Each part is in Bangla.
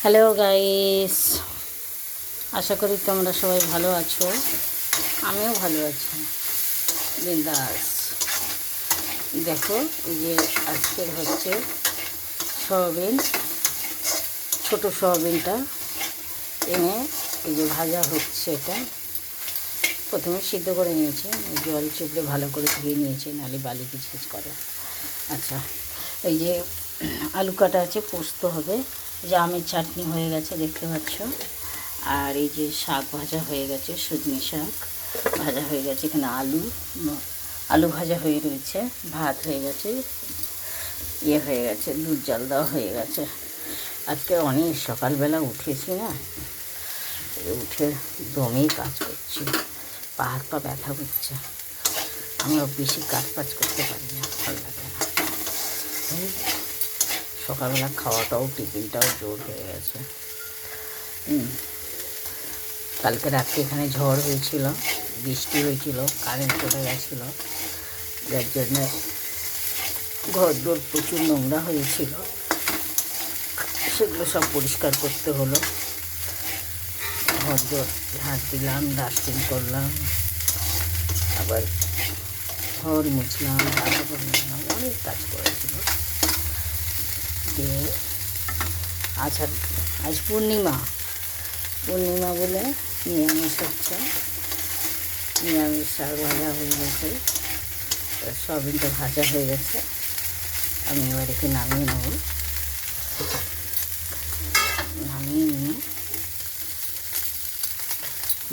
হ্যালো গাইস, আশা করি তোমরা সবাই ভালো আছো। আমিও ভালো আছি, বিন্দাস। দেখো, এই যে আজকের হচ্ছে সয়াবিন, ছোটো সয়াবিনটা এনে এই যে ভাজা হচ্ছে। এটা প্রথমে সিদ্ধ করে নিয়েছি, জল চিপড়ে ভালো করে ধুয়ে নিয়েছি, নাহলে বালি কিচকিচ করে। আচ্ছা, এই যে আলু কাটা আছে, পোস্ত হবে, যে আমের চাটনি হয়ে গেছে দেখতে পাচ্ছ। আর এই যে শাক ভাজা হয়ে গেছে, সজনে শাক ভাজা হয়ে গেছে। এখানে আলু ভাজা হয়ে রয়েছে, ভাত হয়ে গেছে, হয়ে গেছে, দুধ জাল দেওয়া হয়ে গেছে। আজকে অনেক সকালবেলা উঠেছি না, উঠে দমেই কাজ করছি, পা হাত পা ব্যথা করছে। আমরা বেশি কাজ করতে পারি না, ভালো লাগে না। সকালবেলা খাওয়াটাও টিফিনটাও জোর হয়ে গেছে। কালকে রাত্রে এখানে ঝড় হয়েছিল, বৃষ্টি হয়েছিল, কারেন্ট চলে গেছিলো, যার জন্য ঘর দোর প্রচুর নোংরা হয়েছিল, সেগুলো সব পরিষ্কার করতে হলো। ঘর দোর ঝাঁট দিলাম, ডাস্টিং করলাম, আবার ঘর মুছলাম, রান্নাঘর মুছলাম, অনেক কাজ করেছিল। দিয়ে আজ পূর্ণিমা বলে নিরামিষ হচ্ছে, নিরামিষ শাক ভাজা হয়ে গেছে, সয়াবিনটা ভাজা হয়ে গেছে। আমি এবার একে নামিয়ে নেব,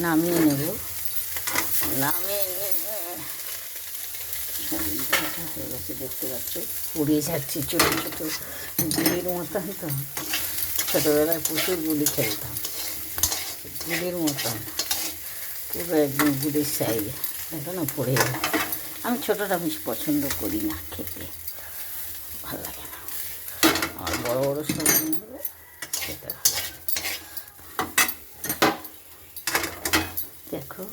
নামিয়ে নিয়ে হয়ে গেছে দেখতে পাচ্ছ, পুড়ে যাচ্ছে ছোটো ছোটো গুলির মতন। তো ছোটোবেলায় প্রচুর গুলি খেলতাম, গুলির মতন, পুরো একদম গুলির সাইজ। দেখো না, পড়ে যায়। আমি ছোটোটা বেশি পছন্দ করি না, খেতে ভালো লাগে না। আমার বড়ো বড়ো সবজি হবে, খেতে ভালো। দেখো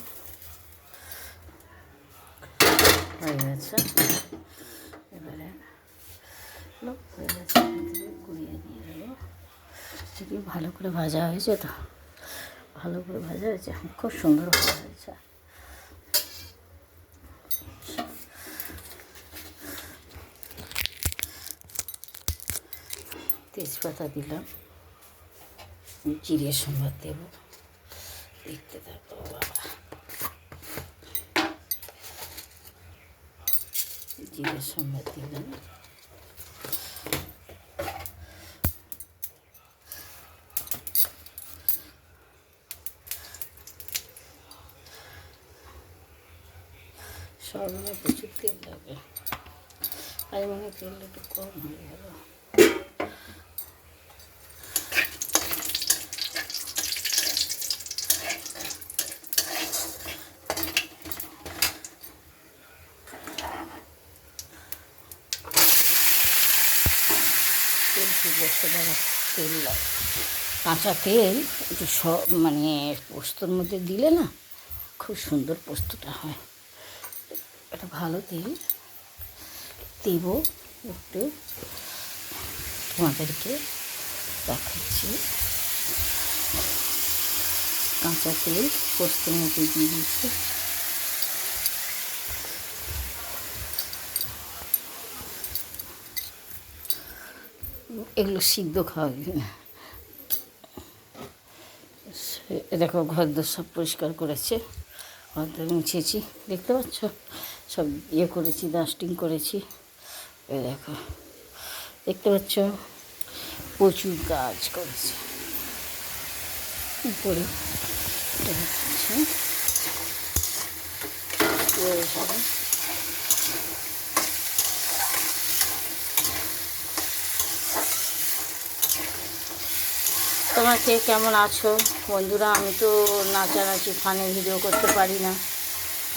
হয়ে গেছে, এবারে হয়ে গেছে, গুঁড়িয়ে নিয়ে যাবো। যদি ভালো করে ভাজা হয়েছে, তো ভালো করে ভাজা হয়েছে, খুব সুন্দর ভাজা হয়েছে। তেজপাতা দিলাম, জিরে সম্বাদ দেবো, দেখতে থাকবো। বাবা, জিরে সম্বাদ দিলাম, সয়াবিনে প্রচুর তেল লাগে, আমি মনে হয় তেলটা একটু কম হয়ে গেল। তেল খুব বসতে দেওয়া, তেল লাগে, কাঁচা তেল একটু মানে পোস্তর মধ্যে দিলে না, খুব সুন্দর পোস্তটা হয়। এটা ভালো তেল দেব, একটু তোমাদেরকে দেখাচ্ছি। কাঁচা তেল পোস্তের মধ্যে দিয়ে দিচ্ছি। এগুলো সিদ্ধ খাওয়াবি না। দেখো, ঘরদোর সব পরিষ্কার করেছে, ঘরদোর মুছেছি, দেখতে পাচ্ছ, সব করেছি, ডাস্টিং করেছি। দেখো, দেখতে পাচ্ছ, প্রচুর কাজ করেছে উপরে। তোমরা কে কেমন আছো বন্ধুরা? আমি তো নাচানাচি ফানে ভিডিও করতে পারি না,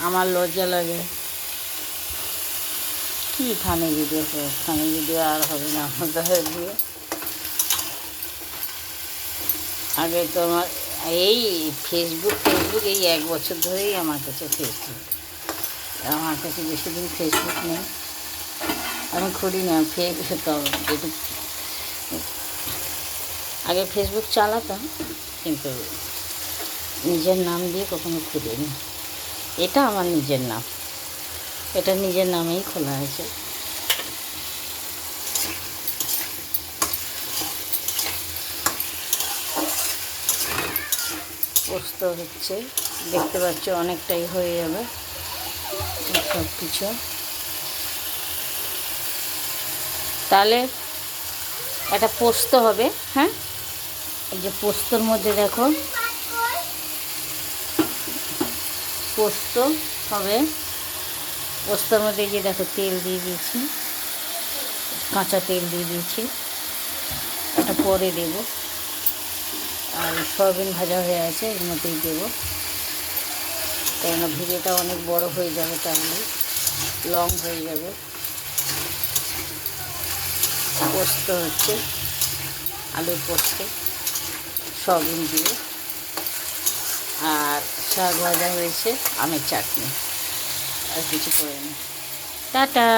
আমার লজ্জা লাগে। কী ফানে ভিডিও করো? ফানে ভিডিও আর হবে না আমাদের দিয়ে। আগে তোমার এই ফেসবুক এই 1 বছর ধরেই আমার কাছে ফেসবুক, আমার কাছে বেশি দিন ফেসবুক নেই, আমি খুলি না। আগে ফেসবুক চালাতাম, কিন্তু নিজের নাম দিয়ে কখনো খুলিনি। এটা আমার নিজের নাম, এটা নিজের নামেই খোলা আছে। পোস্ত হচ্ছে, দেখতে পাচ্ছ অনেকটাই হয়ে যাবে সব কিছু। তাহলে একটা পোস্ত হবে। হ্যাঁ, এই যে পোস্তর মধ্যে দেখো পোস্ত হবে। পোস্তর মধ্যে যে দেখো তেল দিয়ে দিয়েছি, কাঁচা তেল দিয়ে দিয়েছি, এটা পরে দেবো। আর সয়াবিন ভাজা হয়ে আছে, এর মধ্যেই দেবো, কেননা ভিডিওটা অনেক বড় হয়ে যাবে, তাহলে লং হয়ে যাবে। পোস্ত হচ্ছে আলুর পোস্ত, সয়াবিন দিয়ে। আর শাক ভাজা হয়েছে, আমের চাটনি, আর কিছু করে না। টাটা।